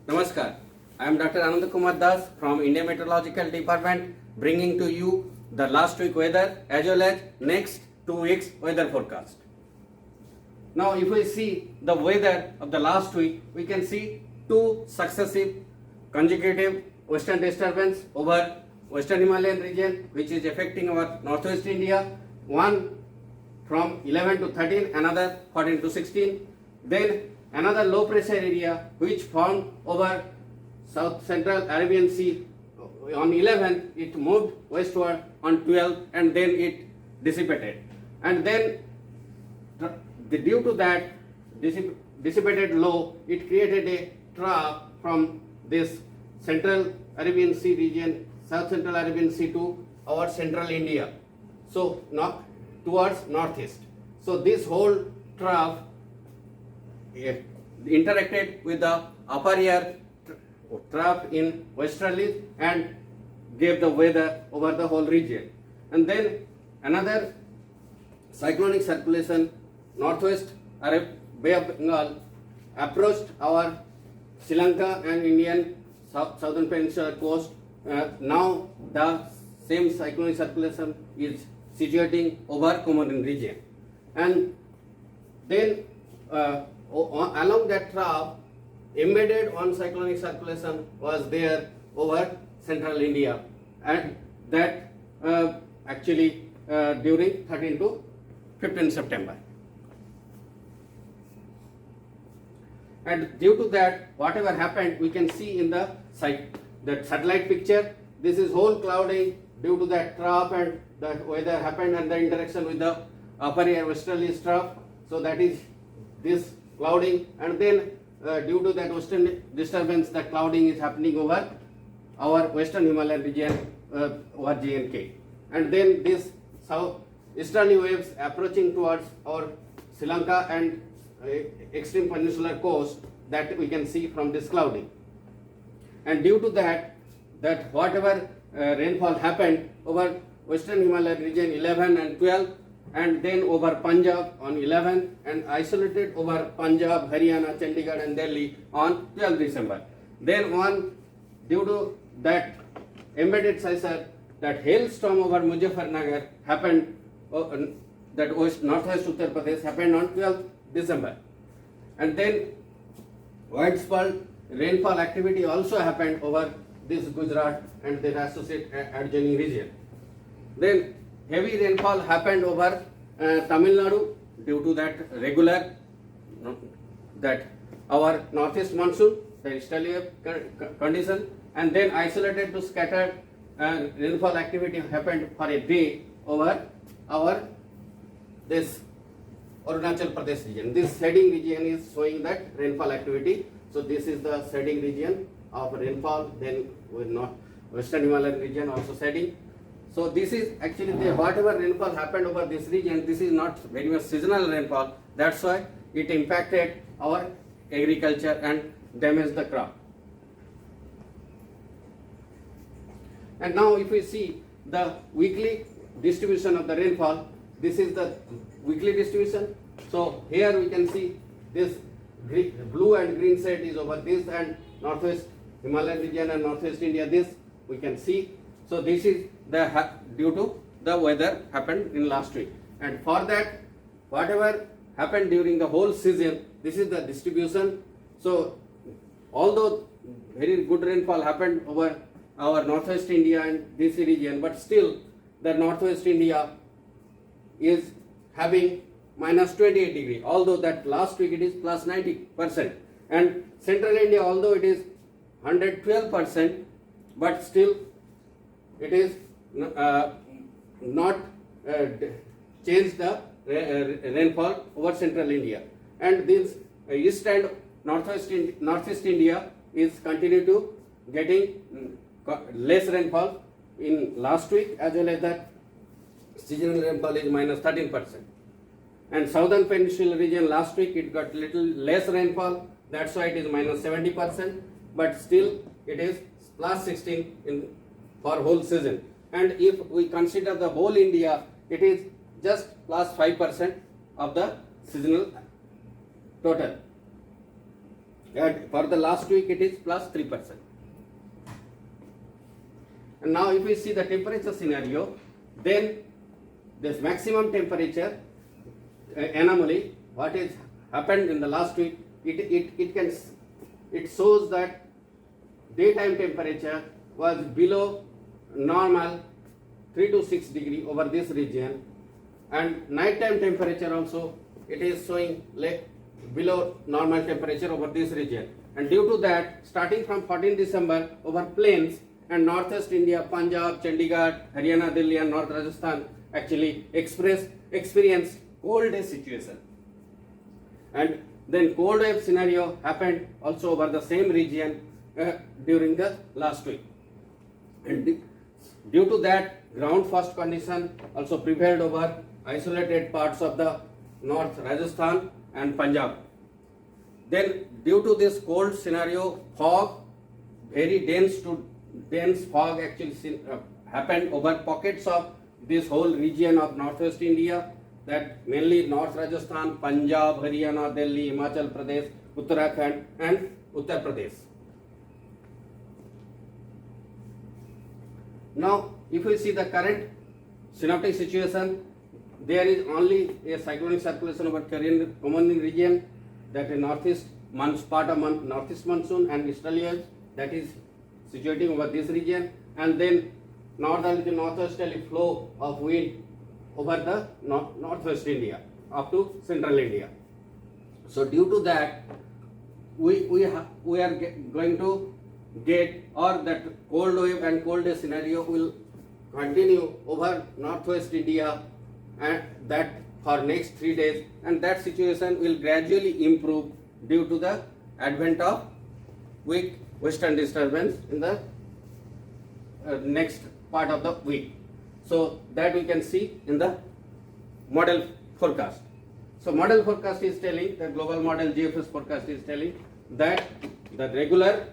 Namaskar. I am Dr. Anand Kumar Das from India Meteorological Department bringing to you the last week weather as well as next 2 weeks weather forecast. Now if we see the weather of the last week, we can see two successive consecutive western disturbance over western Himalayan region which is affecting our northwest India, one from 11 to 13, another 14 to 16, then another low pressure area which formed over south central Arabian Sea on 11th, it moved westward on 12th and then it dissipated, and then due to that dissipated low, it created a trough from this central Arabian Sea region, south central Arabian Sea to our central India, so not towards northeast. So this whole trough interacted with the upper air trough in westerlies and gave the weather over the whole region. And then another cyclonic circulation northwest Bay of Bengal approached our Sri Lanka and Indian southern peninsular coast. Now the same cyclonic circulation is situating over Comorin region, and then along that trough, embedded on cyclonic circulation was there over central India, and that actually during 13 to 15 September. And due to that, whatever happened, we can see in the satellite picture. This is whole clouding due to that trough, and the weather happened and the interaction with the upper air westerly trough. So that is this clouding, and then due to that western disturbance, the clouding is happening over our western Himalayan region over J&K, and then this south easterly waves approaching towards our Sri Lanka and extreme peninsular coast, that we can see from this clouding. And due to that whatever rainfall happened over western Himalayan region 11 and 12, and then over Punjab on 11, and isolated over Punjab, Haryana, Chandigarh and Delhi on 12 December. Then due to that embedded scissor, that hailstorm over Muzaffarnagar happened, that northwest Uttar Pradesh happened on 12 December. And then widespread rainfall activity also happened over this Gujarat and their associated adjoining region. Then heavy rainfall happened over Tamil Nadu due to that regular that our northeast monsoon, the easterly condition, and then isolated to scattered rainfall activity happened for a day over our this Arunachal Pradesh region. This shading region is showing that rainfall activity. So this is the shading region of rainfall. Then with western Himalayan region also shading. So this is actually whatever rainfall happened over this region. This is not very much seasonal rainfall. That's why it impacted our agriculture and damaged the crop. And now if we see the weekly distribution of the rainfall, this is the weekly distribution. So here we can see this blue and green shade is over this, and northwest Himalayan region and northwest India, this we can see. So this is the due to the weather happened in last week, and for that whatever happened during the whole season, this is the distribution. So although very good rainfall happened over our northwest India and this region, but still the northwest India is having minus 28 degree, although that last week it is plus 90%, and central India, although it is 112%, but still it is not changed the rainfall over central India, and this east and northeast India is continue to getting less rainfall in last week, as well as that seasonal rainfall is minus 13%. And southern peninsular region last week it got little less rainfall, that's why it is minus 70%, but still it is plus 16 for whole season. And if we consider the whole India, it is just plus 5% of the seasonal total. And for the last week it is plus 3%. And now if we see the temperature scenario, then this maximum temperature anomaly, what is happened in the last week, it shows that daytime temperature was below normal 3 to 6 degree over this region, and nighttime temperature also it is showing like below normal temperature over this region. And due to that, starting from 14 December over plains and northeast India, Punjab, Chandigarh, Haryana, Delhi and North Rajasthan actually experienced cold day situation. And then cold wave scenario happened also over the same region during the last week. And due to that, ground frost condition also prevailed over isolated parts of the North Rajasthan and Punjab. Then due to this cold scenario, fog, very dense fog actually happened over pockets of this whole region of northwest India, that mainly North Rajasthan, Punjab, Haryana, Delhi, Himachal Pradesh, Uttarakhand and Uttar Pradesh. Now, if we see the current synoptic situation, there is only a cyclonic circulation over Korean region, that is northeast part of northeast monsoon and easterly that is situating over this region, and then northerly to northwesterly flow of wind over the northwest India up to central India. So due to that, we are going to get, or that cold wave and cold day scenario will continue over northwest India, and that for next 3 days, and that situation will gradually improve due to the advent of weak western disturbance in the next part of the week. So that we can see in the model forecast. So model forecast is telling, the global model GFS forecast is telling that the regular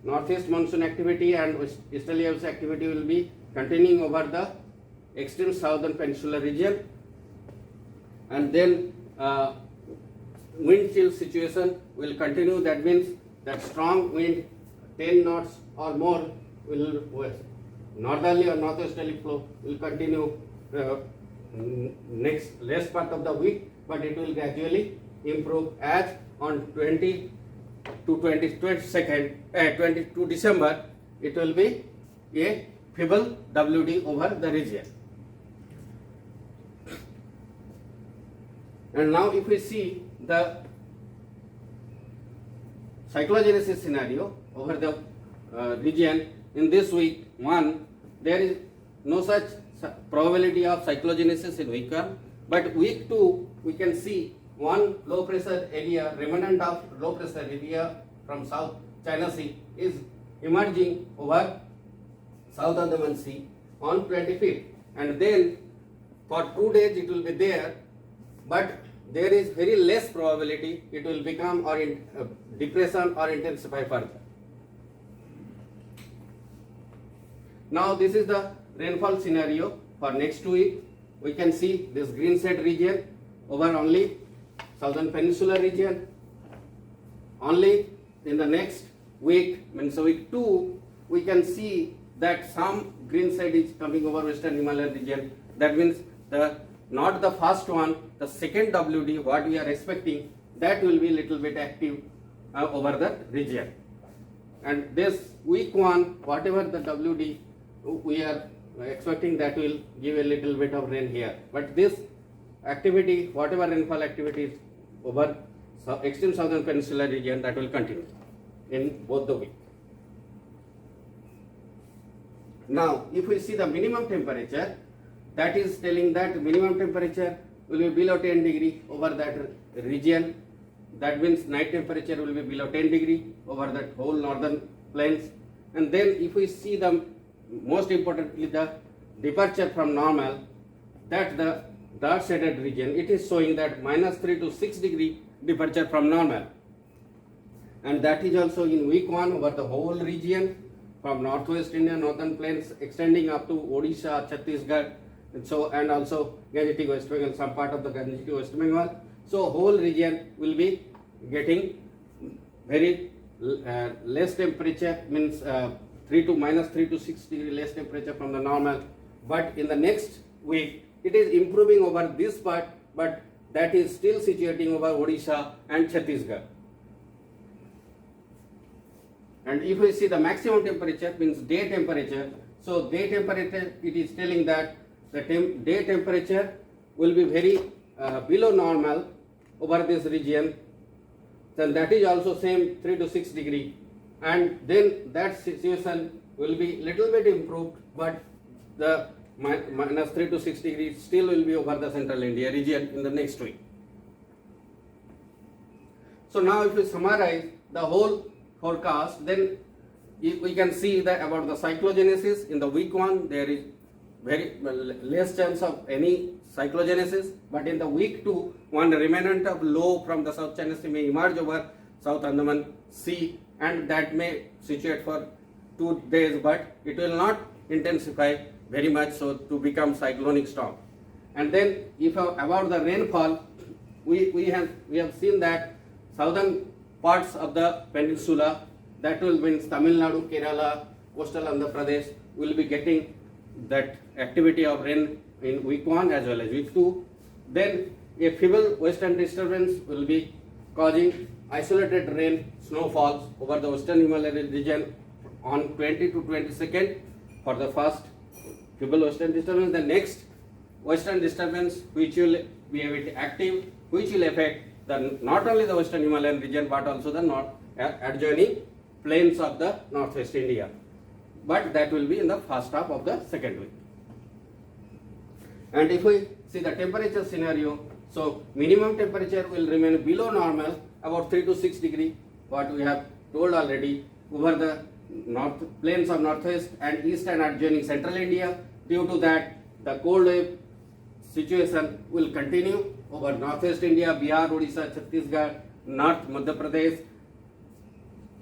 northeast monsoon activity and easterly activity will be continuing over the extreme southern peninsular region, and then wind chill situation will continue. That means that strong wind 10 knots or more will northerly or northwesterly flow will continue next last part of the week, but it will gradually improve as on 20 to 22 December it will be a feeble WD over the region. And now if we see the cyclogenesis scenario over the region in this week 1, there is no such probability of cyclogenesis in week 1, but week 2 we can see one low pressure area, remnant of low pressure area from South China Sea is emerging over South Andaman Sea on 25th, and then for 2 days it will be there, but there is very less probability it will become or depression or intensify further. Now this is the rainfall scenario for next week. We can see this green shade region over only southern peninsular region. Only in the next week, means week 2, we can see that some green shade is coming over western Himalayan region. That means not the first one, the second WD what we are expecting, that will be little bit active over the region. And this week 1, whatever the WD we are expecting, that will give a little bit of rain here. But this activity, whatever rainfall activity is over extreme southern peninsular region, that will continue in both the week. Now, if we see the minimum temperature, that is telling that minimum temperature will be below 10 degree over that region. That means night temperature will be below 10 degree over that whole northern plains. And then if we see the most importantly the departure from normal, that the dark shaded region, it is showing that -3 to 6 degree departure from normal, and that is also in week 1 over the whole region from northwest India, northern plains extending up to Odisha, Chhattisgarh, and also Gangetic West Bengal, some part of the Gangetic West Bengal. So whole region will be getting very less temperature, means 3 to minus 3 to 6 degree less temperature from the normal. But in the next week it is improving over this part, but that is still situating over Odisha and Chhattisgarh. And if we see the maximum temperature, means day temperature, so day temperature, it is telling that the day temperature will be very below normal over this region. Then that is also same 3 to 6 degree, and then that situation will be little bit improved, but the minus 3 to 6 degrees still will be over the central India region in the next week. So now if we summarize the whole forecast, then we can see that about the cyclogenesis in the week 1 there is very less chance of any cyclogenesis, but in the week 2 one remnant of low from the South China Sea may emerge over South Andaman Sea, and that may situate for 2 days, but it will not intensify very much so to become cyclonic storm. And then if about the rainfall, we have seen that southern parts of the peninsula, that will mean Tamil Nadu, Kerala, coastal Andhra Pradesh, will be getting that activity of rain in week 1 as well as week 2. Then a feeble western disturbance will be causing isolated rain snowfalls over the western Himalayan region on 20 to 22nd for the first feeble western disturbance. The next western disturbance which will be a bit active, which will affect not only the western Himalayan region but also the adjoining plains of the northwest India, but that will be in the first half of the second week. And if we see the temperature scenario, so minimum temperature will remain below normal about 3 to 6 degree, what we have told already, over the north plains of northwest and east and adjoining central India. Due to that, the cold wave situation will continue over northwest India, Bihar, Odisha, Chhattisgarh, North Madhya Pradesh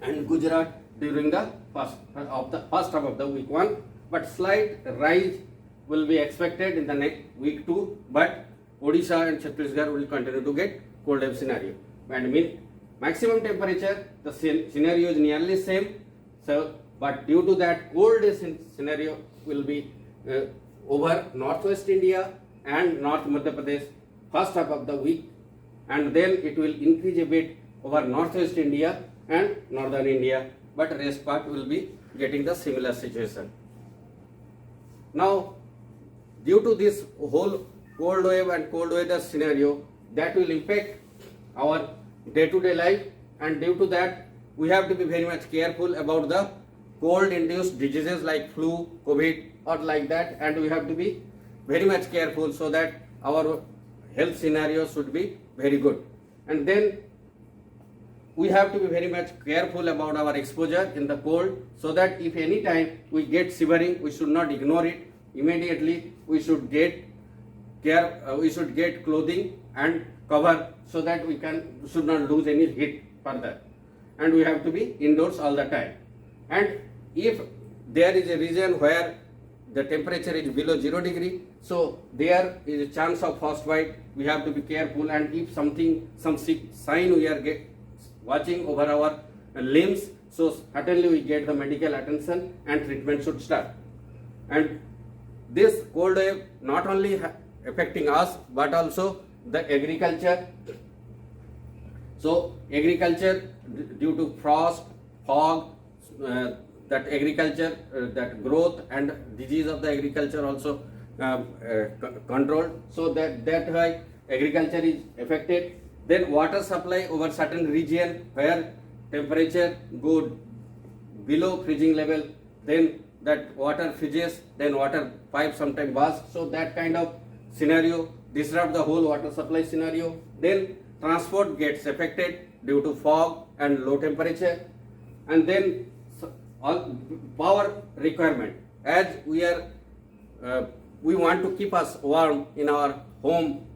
and Gujarat during the first half of the week 1, but slight rise will be expected in the next week 2, but Odisha and Chhattisgarh will continue to get cold wave scenario. And maximum temperature, the scenario is nearly same, so but due to that, cold scenario will be over northwest India and North Madhya Pradesh first half of the week, and then it will increase a bit over northwest India and northern India, but rest part will be getting the similar situation. Now, due to this whole cold wave and cold weather scenario, that will impact our day-to-day life, and due to that, we have to be very much careful about the cold-induced diseases like flu, COVID, or like that, and we have to be very much careful so that our health scenario should be very good. And then we have to be very much careful about our exposure in the cold, so that if any time we get shivering, we should not ignore it. Immediately we should get clothing and cover so that we should not lose any heat further, and we have to be indoors all the time. And if there is a region where the temperature is below 0 degree, so there is a chance of frostbite. We have to be careful, and if some sign we are watching over our limbs, so certainly we get the medical attention and treatment should start. And this cold wave not only affecting us but also the agriculture. So agriculture, due to frost, fog, that agriculture, that growth and disease of the agriculture also controlled, so that why agriculture is affected. Then water supply over certain region where temperature go below freezing level, then that water freezes, then water pipe sometimes burst, so that kind of scenario disrupt the whole water supply scenario. Then transport gets affected due to fog and low temperature. And then power requirement, as we want to keep us warm in our home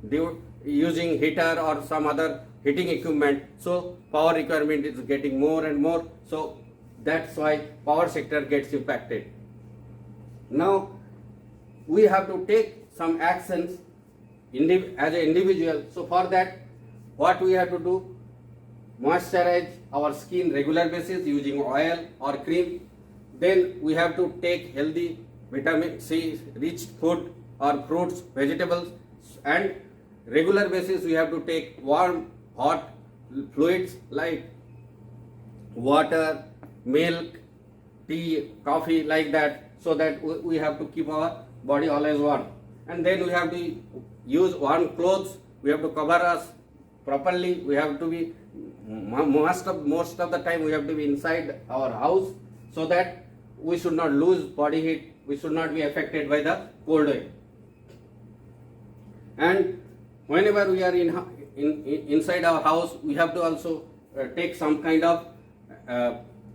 using heater or some other heating equipment, so power requirement is getting more and more, so that's why power sector gets impacted. Now we have to take some actions as an individual. So for that, what we have to do, moisturize our skin regular basis using oil or cream. Then we have to take healthy vitamin C rich food or fruits, vegetables, and regular basis we have to take warm, hot fluids like water, milk, tea, coffee, like that, so that we have to keep our body always warm. And then we have to use warm clothes. We have to cover us properly. We have to be most of the time we have to be inside our house, so that we should not lose body heat. We should not be affected by the cold wave. And whenever we are inside our house, we have to also take some kind of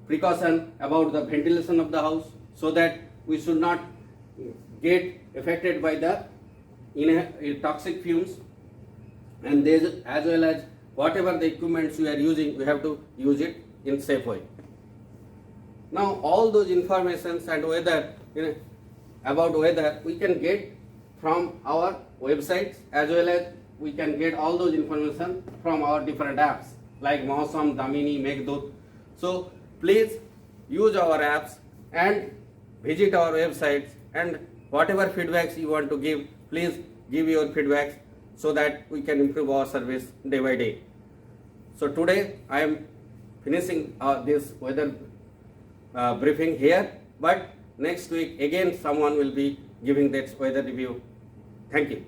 precaution about the ventilation of the house, so that we should not get affected by the toxic fumes. And as well as whatever the equipments we are using, we have to use it in safe way. Now all those informations and weather, about weather, we can get from our websites, as well as we can get all those information from our different apps like Mausam, Damini, Meghdoot. So please use our apps and visit our websites, and whatever feedbacks you want to give, please give your feedbacks, so that we can improve our service day by day. So today I am finishing this weather briefing here, but next week again someone will be giving that weather review. Thank you.